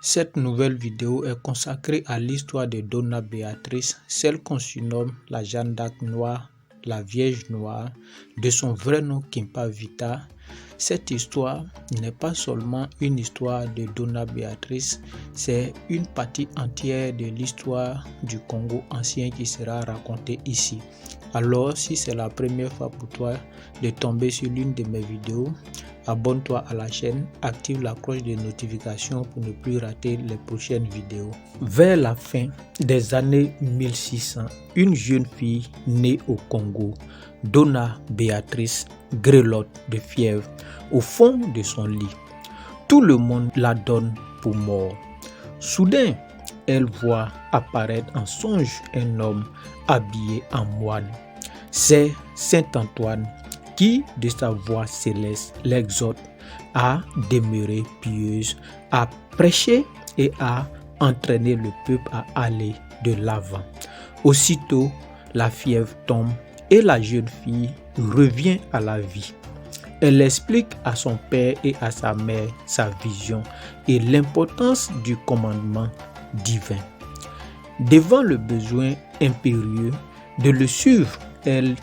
Cette nouvelle vidéo est consacrée à l'histoire de Donna Béatrice, celle qu'on surnomme la Jeanne d'Arc noire, la Vierge noire, de son vrai nom Kimpa Vita. Cette histoire n'est pas seulement une histoire de Donna Béatrice, c'est une partie entière de l'histoire du Congo ancien qui sera racontée ici. Alors, si c'est la première fois pour toi de tomber sur l'une de mes vidéos, abonne-toi à la chaîne, active la cloche de notification pour ne plus rater les prochaines vidéos. Vers la fin des années 1600, une jeune fille née au Congo, Donna Béatrice, grelotte de fièvre au fond de son lit. Tout le monde la donne pour mort. Soudain, elle voit apparaître en songe un homme habillé en moine. C'est Saint Antoine qui, de sa voix céleste, l'exhorte à demeurer pieuse, à prêcher et à entraîner le peuple à aller de l'avant. Aussitôt, la fièvre tombe et la jeune fille revient à la vie. Elle explique à son père et à sa mère sa vision et l'importance du commandement divin. Devant le besoin impérieux de le suivre, elle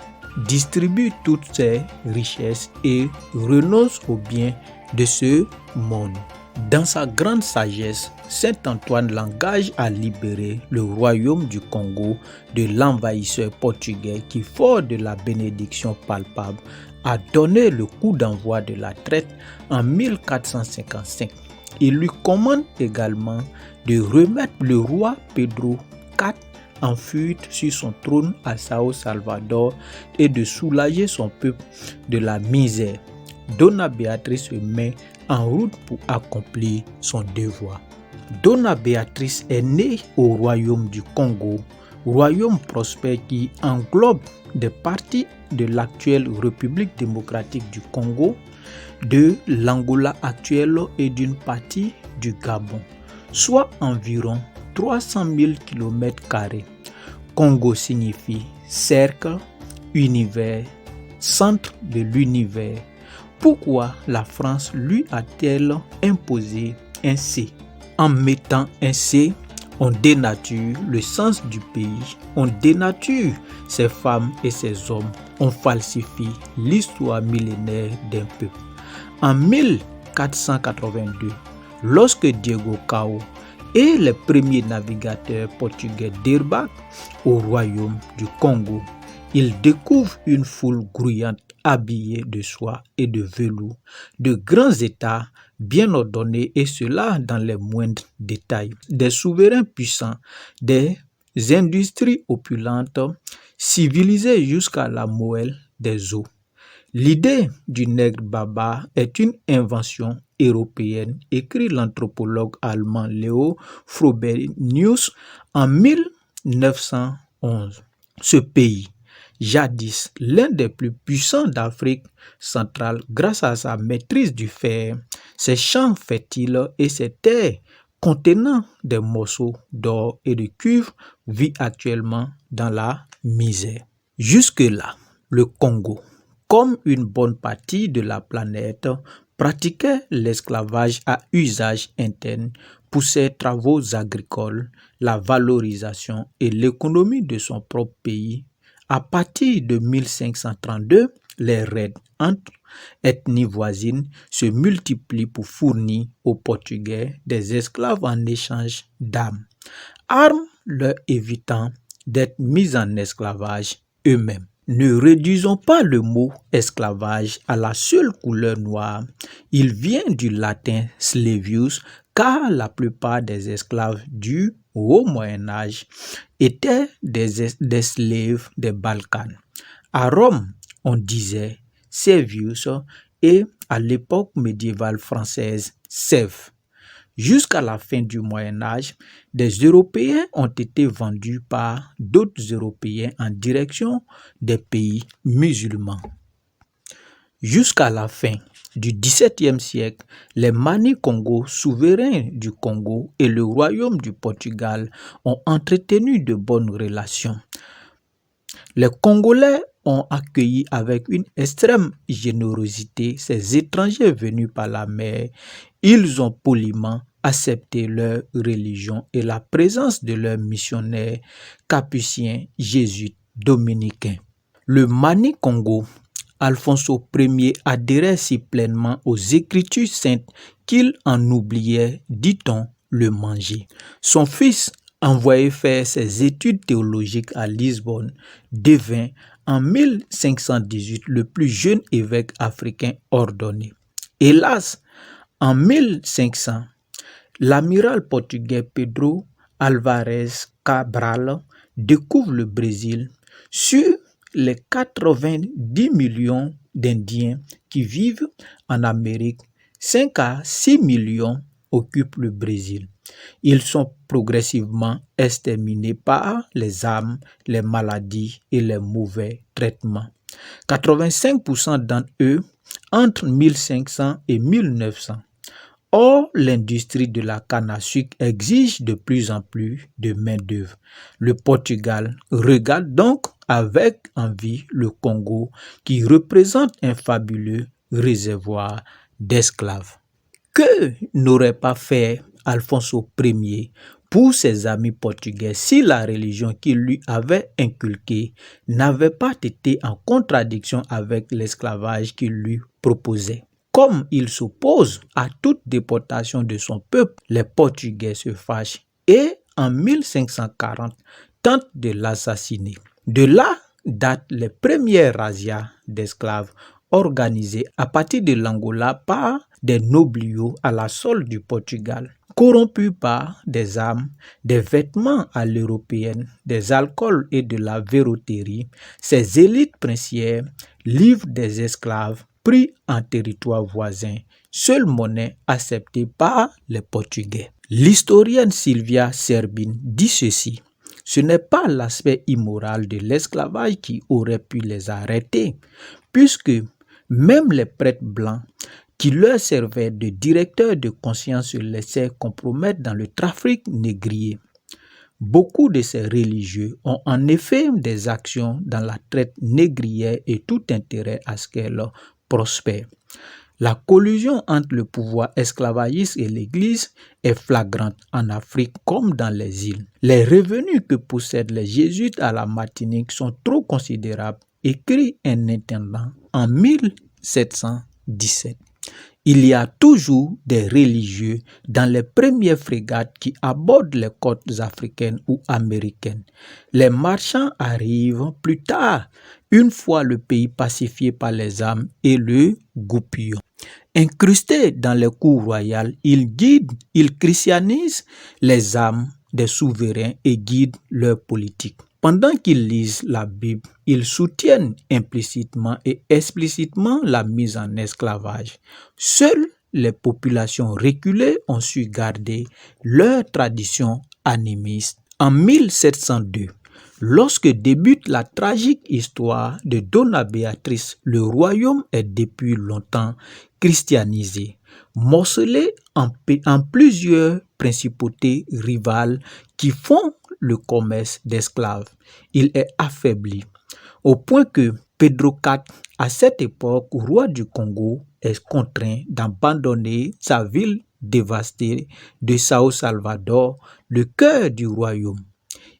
distribue toutes ses richesses et renonce aux biens de ce monde. Dans sa grande sagesse, Saint Antoine l'engage à libérer le royaume du Congo de l'envahisseur portugais qui, fort de la bénédiction palpable, a donné le coup d'envoi de la traite en 1455. Il lui commande également de remettre le roi Pedro IV en fuite sur son trône à Sao Salvador et de soulager son peuple de la misère. Donna Béatrice se met en route pour accomplir son devoir. Donna Béatrice est née au royaume du Congo, royaume prospère qui englobe des parties de l'actuelle République démocratique du Congo, de l'Angola actuelle et d'une partie du Gabon, soit environ 300 000 km². Congo signifie cercle, univers, centre de l'univers. Pourquoi la France lui a-t-elle imposé un C? En mettant un C, on dénature le sens du pays, on dénature ses femmes et ses hommes, on falsifie l'histoire millénaire d'un peuple. En 1482, lorsque Diego Cao et les premiers navigateurs portugais débarquent au royaume du Congo, ils découvrent une foule grouillante habillée de soie et de velours, de grands États bien ordonnés et cela dans les moindres détails, des souverains puissants, des industries opulentes, civilisées jusqu'à la moelle des eaux. L'idée du nègre barbare est une invention européenne, écrit l'anthropologue allemand Leo Frobenius en 1911. Ce pays, jadis l'un des plus puissants d'Afrique centrale grâce à sa maîtrise du fer, ses champs fertiles et ses terres contenant des morceaux d'or et de cuivre, vit actuellement dans la misère. Jusque-là, le Congo, comme une bonne partie de la planète, pratiquait l'esclavage à usage interne pour ses travaux agricoles, la valorisation et l'économie de son propre pays. À partir de 1532, les raids entre ethnies voisines se multiplient pour fournir aux Portugais des esclaves en échange d'armes, armes leur évitant d'être mis en esclavage eux-mêmes. Ne réduisons pas le mot esclavage à la seule couleur noire. Il vient du latin slavius, car la plupart des esclaves du Haut Moyen-Âge étaient des slaves des Balkans. À Rome, on disait servus et à l'époque médiévale française, serf. Jusqu'à la fin du Moyen-Âge, des Européens ont été vendus par d'autres Européens en direction des pays musulmans. Jusqu'à la fin du XVIIe siècle, les Mani-Congo, souverains du Congo, et le royaume du Portugal ont entretenu de bonnes relations. Les Congolais ont accueilli avec une extrême générosité ces étrangers venus par la mer. Ils ont poliment accepter leur religion et la présence de leurs missionnaires capucins, jésuites, dominicains. Le Mani-Congo, Alfonso Ier adhérait si pleinement aux Écritures saintes qu'il en oubliait, dit-on, le manger. Son fils, envoyé faire ses études théologiques à Lisbonne, devint en 1518 le plus jeune évêque africain ordonné. Hélas, en 1500, l'amiral portugais Pedro Alvarez Cabral découvre le Brésil. Sur les 90 millions d'Indiens qui vivent en Amérique, 5 à 6 millions occupent le Brésil. Ils sont progressivement exterminés par les armes, les maladies et les mauvais traitements. 85% d'entre eux entre 1500 et 1900. Or, l'industrie de la canne à sucre exige de plus en plus de main-d'œuvre. Le Portugal regarde donc avec envie le Congo qui représente un fabuleux réservoir d'esclaves. Que n'aurait pas fait Alfonso Ier pour ses amis portugais si la religion qu'il lui avait inculquée n'avait pas été en contradiction avec l'esclavage qu'il lui proposait? Comme il s'oppose à toute déportation de son peuple, les Portugais se fâchent et, en 1540, tentent de l'assassiner. De là datent les premières razzias d'esclaves organisées à partir de l'Angola par des nobliaux à la solde du Portugal. Corrompus par des armes, des vêtements à l'européenne, des alcools et de la verroterie, ces élites princières livrent des esclaves pris en territoire voisin, seule monnaie acceptée par les Portugais. L'historienne Sylvia Cerbin dit ceci: ce n'est pas l'aspect immoral de l'esclavage qui aurait pu les arrêter, puisque même les prêtres blancs qui leur servaient de directeurs de conscience se laissaient compromettre dans le trafic négrier. Beaucoup de ces religieux ont en effet des actions dans la traite négrière et tout intérêt à ce qu'elle prospère. La collusion entre le pouvoir esclavagiste et l'Église est flagrante en Afrique comme dans les îles. Les revenus que possèdent les jésuites à la Martinique sont trop considérables, écrit un intendant en 1717. Il y a toujours des religieux dans les premières frégates qui abordent les côtes africaines ou américaines. Les marchands arrivent plus tard, une fois le pays pacifié par les armes et le goupillon. Incrustés dans les cours royales, ils christianisent les âmes des souverains et guident leur politique. Pendant qu'ils lisent la Bible, ils soutiennent implicitement et explicitement la mise en esclavage. Seules les populations reculées ont su garder leur tradition animiste. En 1702, lorsque débute la tragique histoire de Dona Beatriz, le royaume est depuis longtemps christianisé, morcelé en plusieurs principautés rivales qui font le commerce d'esclaves. Il est affaibli, au point que Pedro IV, à cette époque roi du Congo, est contraint d'abandonner sa ville dévastée de Sao Salvador, le cœur du royaume.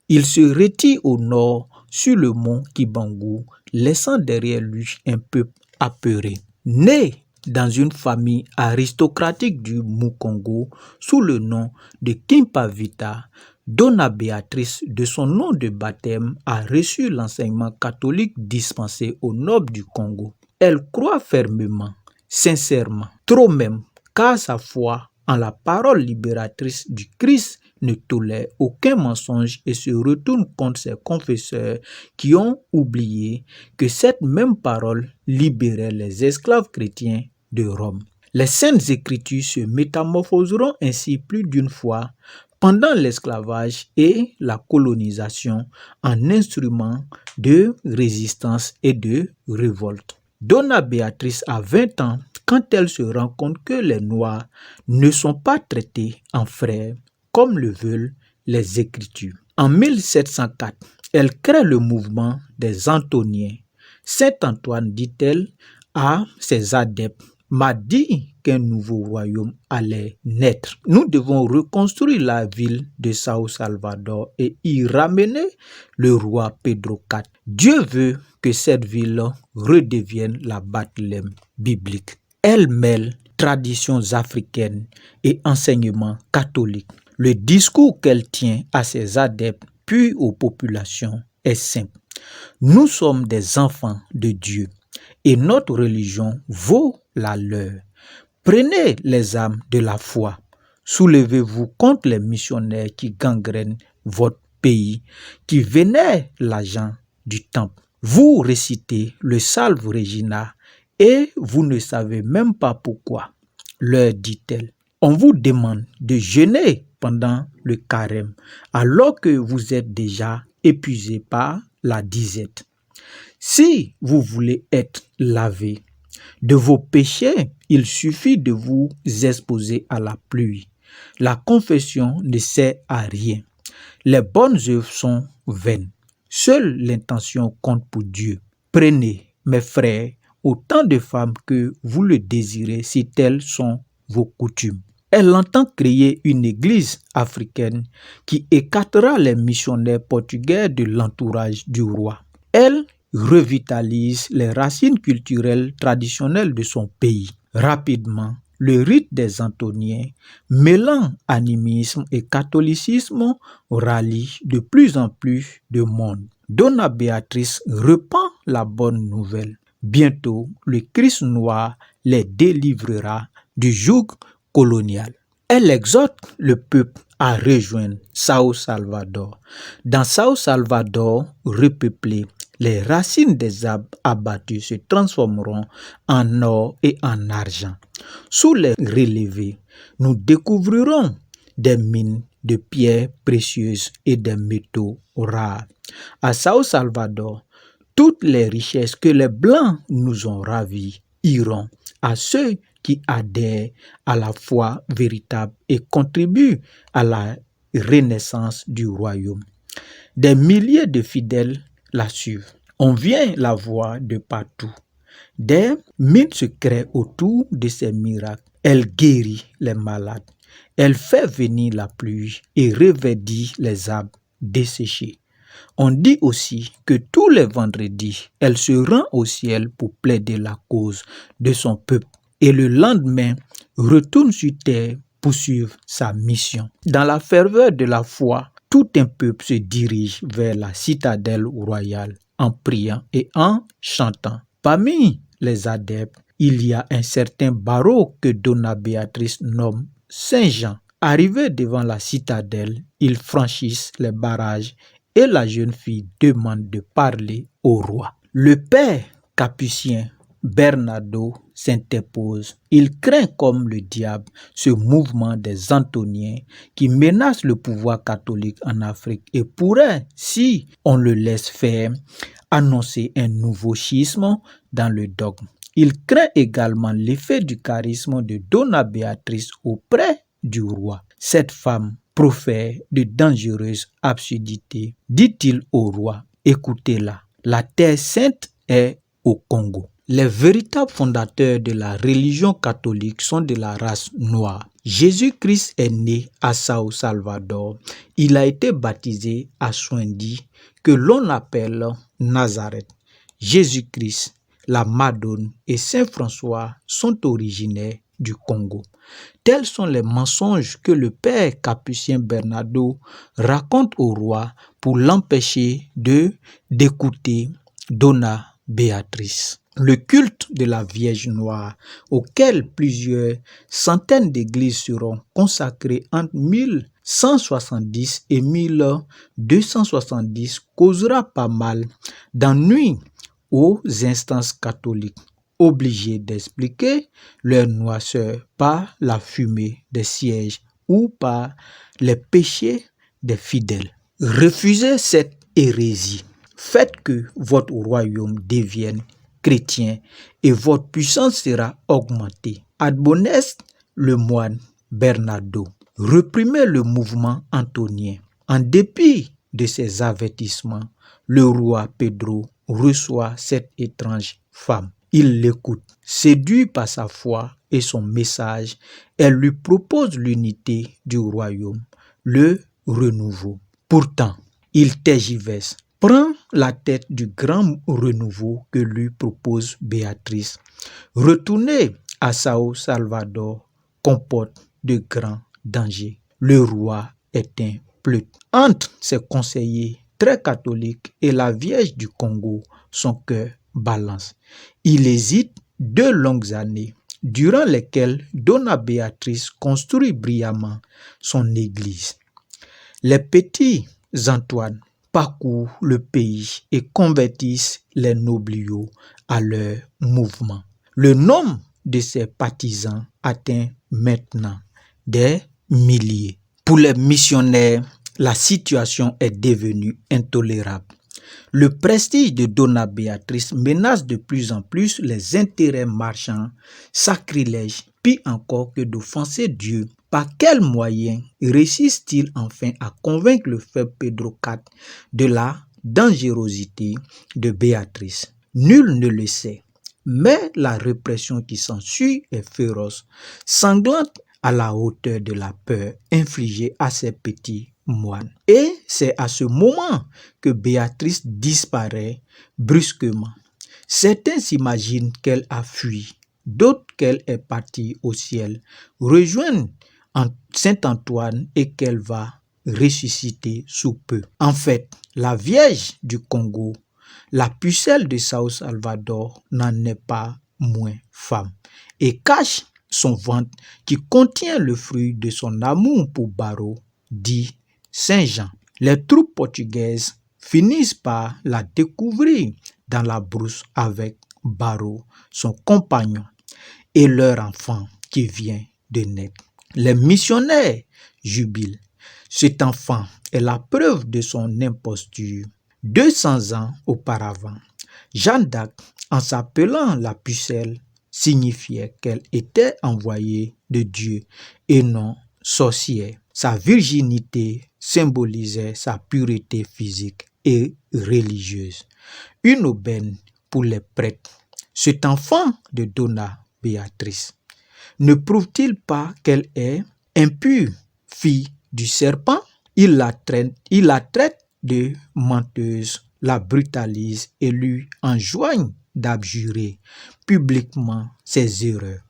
Il se retire au nord sur le mont Kibangu, laissant derrière lui un peuple apeuré. Né dans une famille aristocratique du Mukongo sous le nom de Kimpavita, Dona Beatriz, de son nom de baptême, a reçu l'enseignement catholique dispensé aux nobles du Congo. Elle croit fermement, sincèrement, trop même, car sa foi en la parole libératrice du Christ ne tolère aucun mensonge et se retourne contre ses confesseurs qui ont oublié que cette même parole libérait les esclaves chrétiens de Rome. Les Saintes Écritures se métamorphoseront ainsi plus d'une fois pendant l'esclavage et la colonisation en instruments de résistance et de révolte. Dona Beatriz a 20 ans quand elle se rend compte que les Noirs ne sont pas traités en frères comme le veulent les Écritures. En 1704, elle crée le mouvement des Antoniens. Saint Antoine, dit-elle à ses adeptes, m'a dit qu'un nouveau royaume allait naître. Nous devons reconstruire la ville de Sao Salvador et y ramener le roi Pedro IV. Dieu veut que cette ville redevienne la Bethléem biblique. Elle mêle traditions africaines et enseignements catholiques. Le discours qu'elle tient à ses adeptes puis aux populations est simple. Nous sommes des enfants de Dieu et notre religion vaut la leur. Prenez les âmes de la foi. Soulevez-vous contre les missionnaires qui gangrènent votre pays, qui vénèrent l'argent du temple. Vous récitez le Salve Regina et vous ne savez même pas pourquoi, leur dit-elle. On vous demande de jeûner pendant le carême alors que vous êtes déjà épuisé par la disette. Si vous voulez être lavé de vos péchés, il suffit de vous exposer à la pluie. La confession ne sert à rien. Les bonnes œuvres sont vaines. Seule l'intention compte pour Dieu. Prenez, mes frères, autant de femmes que vous le désirez si telles sont vos coutumes. Elle entend créer une église africaine qui écartera les missionnaires portugais de l'entourage du roi. Elle revitalise les racines culturelles traditionnelles de son pays. Rapidement, le rite des Antoniens, mêlant animisme et catholicisme, rallie de plus en plus de monde. Donna Béatrice repent la bonne nouvelle. Bientôt, le Christ noir les délivrera du joug colonial. Elle exhorte le peuple à rejoindre Sao Salvador. Dans Sao Salvador repeuplé, les racines des arbres abattus se transformeront en or et en argent. Sous les relevés, nous découvrirons des mines de pierres précieuses et des métaux rares. À Sao Salvador, toutes les richesses que les Blancs nous ont ravies iront à ceux qui adhèrent à la foi véritable et contribuent à la renaissance du royaume. Des milliers de fidèles la suivent. On vient la voir de partout. Des mines se créent autour de ces miracles. Elle guérit les malades. Elle fait venir la pluie et reverdit les arbres desséchés. On dit aussi que tous les vendredis, elle se rend au ciel pour plaider la cause de son peuple. Et le lendemain, retourne sur terre pour suivre sa mission. Dans la ferveur de la foi, tout un peuple se dirige vers la citadelle royale en priant et en chantant. Parmi les adeptes, il y a un certain barreau que Donna Béatrice nomme Saint Jean. Arrivé devant la citadelle, ils franchissent les barrages et la jeune fille demande de parler au roi. Le père capucin Bernardo s'interpose. Il craint comme le diable ce mouvement des Antoniens qui menace le pouvoir catholique en Afrique et pourrait, si on le laisse faire, annoncer un nouveau schisme dans le dogme. Il craint également l'effet du charisme de Donna Béatrice auprès du roi. Cette femme profère de dangereuses absurdités. Dit-il au roi, écoutez-la, la terre sainte est au Congo. Les véritables fondateurs de la religion catholique sont de la race noire. Jésus-Christ est né à Sao Salvador. Il a été baptisé à Soindi, que l'on appelle Nazareth. Jésus-Christ, la Madone et Saint François sont originaires du Congo. Tels sont les mensonges que le père capucin Bernardo raconte au roi pour l'empêcher d'écouter Donna Béatrice. Le culte de la Vierge Noire, auquel plusieurs centaines d'églises seront consacrées entre 1170 et 1270, causera pas mal d'ennuis aux instances catholiques, obligées d'expliquer leur noirceur par la fumée des sièges ou par les péchés des fidèles. Refusez cette hérésie. Faites que votre royaume devienne chrétien et votre puissance sera augmentée. Admoneste le moine Bernardo. Reprimez le mouvement antonien. En dépit de ces avertissements, le roi Pedro reçoit cette étrange femme. Il l'écoute. Séduit par sa foi et son message, elle lui propose l'unité du royaume, le renouveau. Pourtant, il tergiverse, prend la tête du grand renouveau que lui propose Béatrice. Retourner à Sao Salvador comporte de grands dangers. Le roi est un pleutre. Entre ses conseillers très catholiques et la Vierge du Congo, son cœur balance. Il hésite 2 longues années, durant lesquelles Donna Béatrice construit brillamment son église. Les petits Antoine parcourent le pays et convertissent les nobliaux à leur mouvement. Le nombre de ses partisans atteint maintenant des milliers. Pour les missionnaires, la situation est devenue intolérable. Le prestige de Donna Béatrice menace de plus en plus les intérêts marchands, sacrilège, pire encore que d'offenser Dieu. Par quels moyens réussissent-ils enfin à convaincre le faible Pedro IV de la dangerosité de Béatrice? Nul ne le sait, mais la répression qui s'ensuit est féroce, sanglante à la hauteur de la peur infligée à ces petits moines. Et c'est à ce moment que Béatrice disparaît brusquement. Certains s'imaginent qu'elle a fui, d'autres qu'elle est partie au ciel, rejoindre Saint-Antoine et qu'elle va ressusciter sous peu. En fait, la Vierge du Congo, la pucelle de Sao Salvador, n'en est pas moins femme et cache son ventre qui contient le fruit de son amour pour Barreau, dit Saint Jean. Les troupes portugaises finissent par la découvrir dans la brousse avec Barreau, son compagnon, et leur enfant qui vient de naître. Les missionnaires jubilent. Cet enfant est la preuve de son imposture. 200 ans auparavant, Jeanne d'Arc, en s'appelant la pucelle, signifiait qu'elle était envoyée de Dieu et non sorcière. Sa virginité symbolisait sa pureté physique et religieuse. Une aubaine pour les prêtres. Cet enfant de Donna Béatrice ne prouve-t-il pas qu'elle est impure, fille du serpent? Il la traite de menteuse, la brutalise et lui enjoigne d'abjurer publiquement ses erreurs.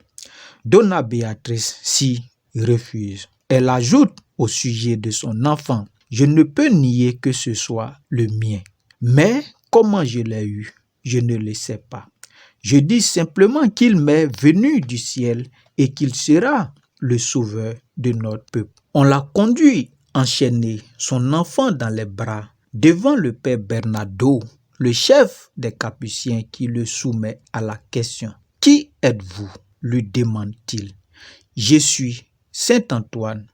Donna Béatrice s'y refuse. Elle ajoute au sujet de son enfant: je ne peux nier que ce soit le mien, mais comment je l'ai eu, je ne le sais pas. Je dis simplement qu'il m'est venu du ciel et qu'il sera le sauveur de notre peuple. On l'a conduit enchaîné, son enfant dans les bras, devant le père Bernardo, le chef des Capucins, qui le soumet à la question. « Qui êtes-vous » lui demande-t-il. « Je suis Saint Antoine »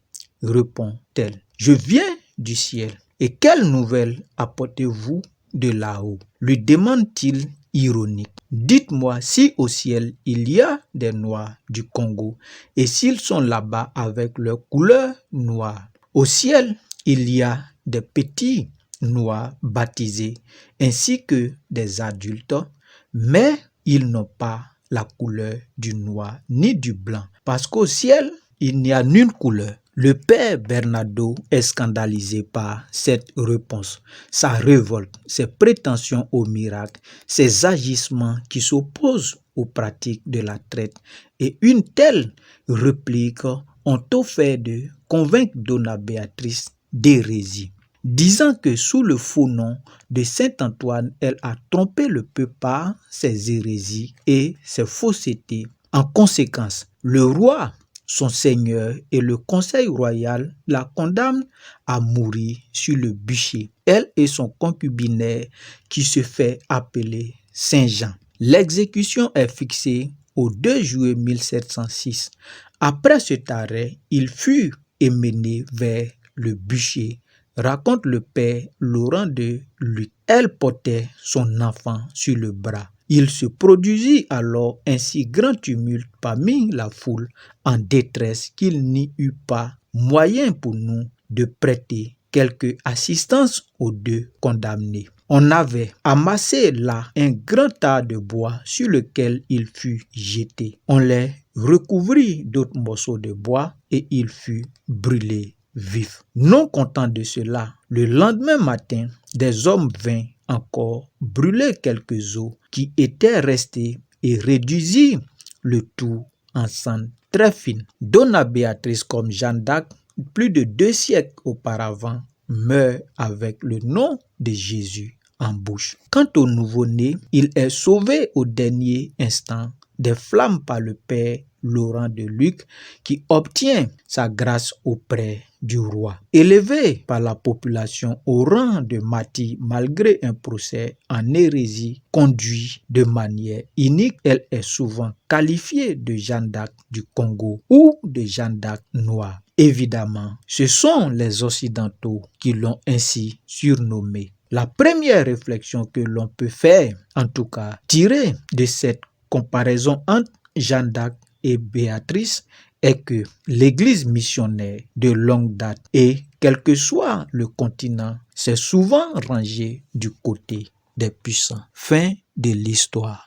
répond-elle. « Je viens du ciel. Et quelle nouvelle apportez-vous de là-haut » lui demande-t-il ironique. « Dites-moi si au ciel il y a des Noirs du Congo et s'ils sont là-bas avec leur couleur noire. Au ciel, il y a des petits noirs baptisés ainsi que des adultes, mais ils n'ont pas la couleur du noir ni du blanc, parce qu'au ciel, il n'y a nulle couleur. » Le père Bernardo est scandalisé par cette réponse, sa révolte, ses prétentions au miracle, ses agissements qui s'opposent aux pratiques de la traite, et une telle réplique ont au fait de convaincre Donna Béatrice d'hérésie, disant que sous le faux nom de Saint Antoine, elle a trompé le peuple par ses hérésies et ses faussetés. En conséquence, le roi, son seigneur et le conseil royal la condamnent à mourir sur le bûcher, elle et son concubinaire qui se fait appeler Saint Jean. L'exécution est fixée au 2 juillet 1706. Après cet arrêt, il fut emmené vers le bûcher, raconte le père Laurent de Luc. Elle portait son enfant sur le bras. Il se produisit alors un si grand tumulte parmi la foule en détresse qu'il n'y eut pas moyen pour nous de prêter quelque assistance aux 2 condamnés. On avait amassé là un grand tas de bois sur lequel il fut jeté. On les recouvrit d'autres morceaux de bois et il fut brûlé vif. Non content de cela, le lendemain matin, des hommes vinrent encore brûler quelques os qui étaient restés et réduisirent le tout en cendres très fines. Donna Béatrice comme Jeanne d'Arc, plus de 2 siècles auparavant, meurt avec le nom de Jésus en bouche. Quant au nouveau-né, il est sauvé au dernier instant des flammes par le père Laurent de Lucques qui obtient sa grâce auprès du roi. Élevée par la population au rang de martyr malgré un procès en hérésie conduit de manière inique, elle est souvent qualifiée de Jeanne d'Arc du Congo ou de Jeanne d'Arc noire. Évidemment, ce sont les Occidentaux qui l'ont ainsi surnommée. La première réflexion que l'on peut faire, en tout cas tirée de cette comparaison entre Jeanne d'Arc et Béatrice, est que l'Église missionnaire de longue date et quel que soit le continent, s'est souvent rangée du côté des puissants. Fin de l'histoire.